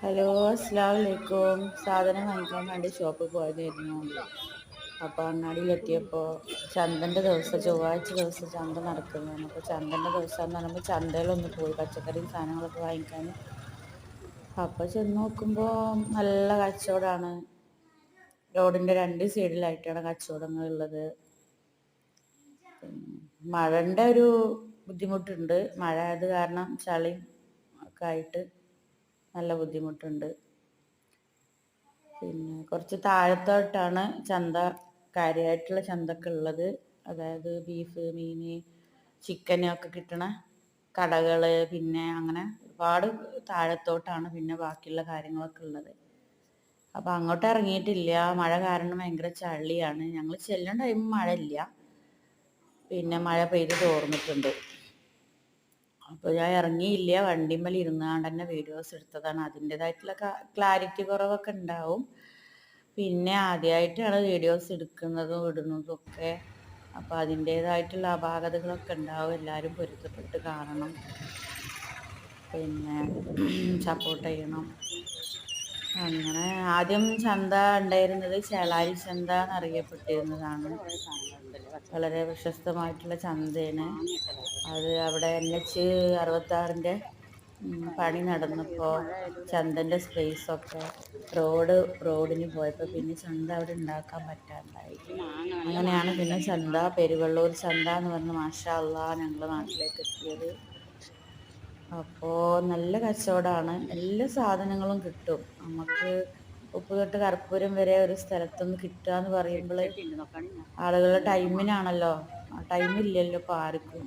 Hello, അസ്സലാമലൈക്കും. സാധനം വാങ്ങിക്കാൻ വേണ്ടി ഷോപ്പിൽ പോയതായിരുന്നു. അപ്പോൾ അങ്ങാടിയിലെത്തിയപ്പോൾ ചന്തൻ്റെ ദിവസം, ചൊവ്വാഴ്ച ദിവസം ചന്ത നടക്കുന്നതാണ്. അപ്പോൾ ചന്തൻ്റെ ദിവസം എന്ന് പറയുമ്പോൾ ചന്തയിലൊന്ന് പോയി പച്ചക്കറിയും സാധനങ്ങളൊക്കെ വാങ്ങിക്കാൻ. അപ്പോൾ ചെന്ന് നോക്കുമ്പോൾ നല്ല കച്ചവടമാണ്. റോഡിൻ്റെ രണ്ട് സൈഡിലായിട്ടാണ് കച്ചവടങ്ങളുള്ളത്. മഴൻ്റെ ഒരു ബുദ്ധിമുട്ടുണ്ട്. മഴ ആയത് കാരണം ചളിയും ഒക്കെ ആയിട്ട് നല്ല ബുദ്ധിമുട്ടുണ്ട്. പിന്നെ കുറച്ച് താഴത്തോട്ടാണ് ചന്ത, കാര്യമായിട്ടുള്ള ചന്തയൊക്കെ ഉള്ളത്. അതായത് ബീഫ്, മീൻ, ചിക്കൻ ഒക്കെ കിട്ടണ കടകൾ, പിന്നെ അങ്ങനെ ഒരുപാട് താഴത്തോട്ടാണ് പിന്നെ ബാക്കിയുള്ള കാര്യങ്ങളൊക്കെ ഉള്ളത്. അപ്പോൾ അങ്ങോട്ട് ഇറങ്ങിയിട്ടില്ല. മഴ കാരണം ഭയങ്കര ചളിയാണ്. ഞങ്ങൾ ചെല്ലുന്ന ടൈം മഴ ഇല്ല, പിന്നെ മഴ പെയ്ത് തോർന്നിട്ടുണ്ട്. അപ്പോൾ ഞാൻ ഇറങ്ങിയില്ല, വണ്ടിമ്മൽ ഇരുന്നാണ്ട് തന്നെ വീഡിയോസ് എടുത്തതാണ്. അതിൻ്റെതായിട്ടുള്ള ക്ലാരിറ്റി കുറവൊക്കെ ഉണ്ടാവും. പിന്നെ ആദ്യമായിട്ടാണ് വീഡിയോസ് എടുക്കുന്നതും ഇടുന്നതും ഒക്കെ. അപ്പോൾ അതിൻ്റേതായിട്ടുള്ള അപാകതകളൊക്കെ ഉണ്ടാവും. എല്ലാവരും പൊരുത്തപ്പെട്ട് കാണണം, പിന്നെ സപ്പോർട്ട് ചെയ്യണം. അങ്ങനെ ആദ്യം ചന്ത ഉണ്ടായിരുന്നത് ചേളാരി ചന്ത എന്നറിയപ്പെട്ടിരുന്നതാണ്. വളരെ പ്രശസ്തമായിട്ടുള്ള ചന്തയാണ് അത്. അവിടെ NH 66 പണി നടന്നപ്പോൾ ചന്തൻ്റെ സ്പേസൊക്കെ റോഡിന് പോയപ്പോൾ പിന്നെ ചന്ത അവിടെ ഉണ്ടാക്കാൻ പറ്റാണ്ടായി. അങ്ങനെയാണ് പിന്നെ ചന്ത, പെരുവള്ളൂർ ചന്ത എന്ന് പറഞ്ഞ് മാഷാ അല്ലാഹ് ഞങ്ങളുടെ നാട്ടിലേക്ക് എത്തിയത്. അപ്പോൾ നല്ല കച്ചവടമാണ്. എല്ലാ സാധനങ്ങളും കിട്ടും നമുക്ക്. ഉപ്പ് തൊട്ട് കർപ്പൂരം വരെ ഒരു സ്ഥലത്തുനിന്ന് കിട്ടുക എന്ന് പറയുമ്പോൾ ആളുകളുടെ ടൈമിനാണല്ലോ. ടൈമില്ലല്ലോ ഇപ്പോൾ ആർക്കും.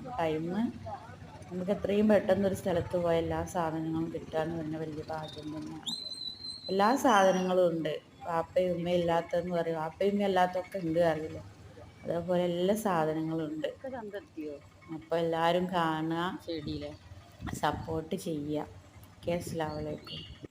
നമുക്ക് എത്രയും പെട്ടെന്ന് ഒരു സ്ഥലത്ത് പോയ എല്ലാ സാധനങ്ങളും കിട്ടുക എന്ന് പറഞ്ഞാൽ വലിയ ഭാഗ്യം തന്നെയാണ്. എല്ലാ സാധനങ്ങളും ഉണ്ട്. വാപ്പയും ഉമ്മയും ഇല്ലാത്തതെന്ന് പറയും, വാപ്പയും ഉമ്മയും അല്ലാത്തൊക്കെ ഉണ്ട് അറിയില്ലേ, അതേപോലെ എല്ലാ സാധനങ്ങളും ഉണ്ട്. അപ്പോൾ എല്ലാവരും കാണുക, സപ്പോർട്ട് ചെയ്യുക. ഓക്കെ, അസ്സലാമു അലൈക്കും.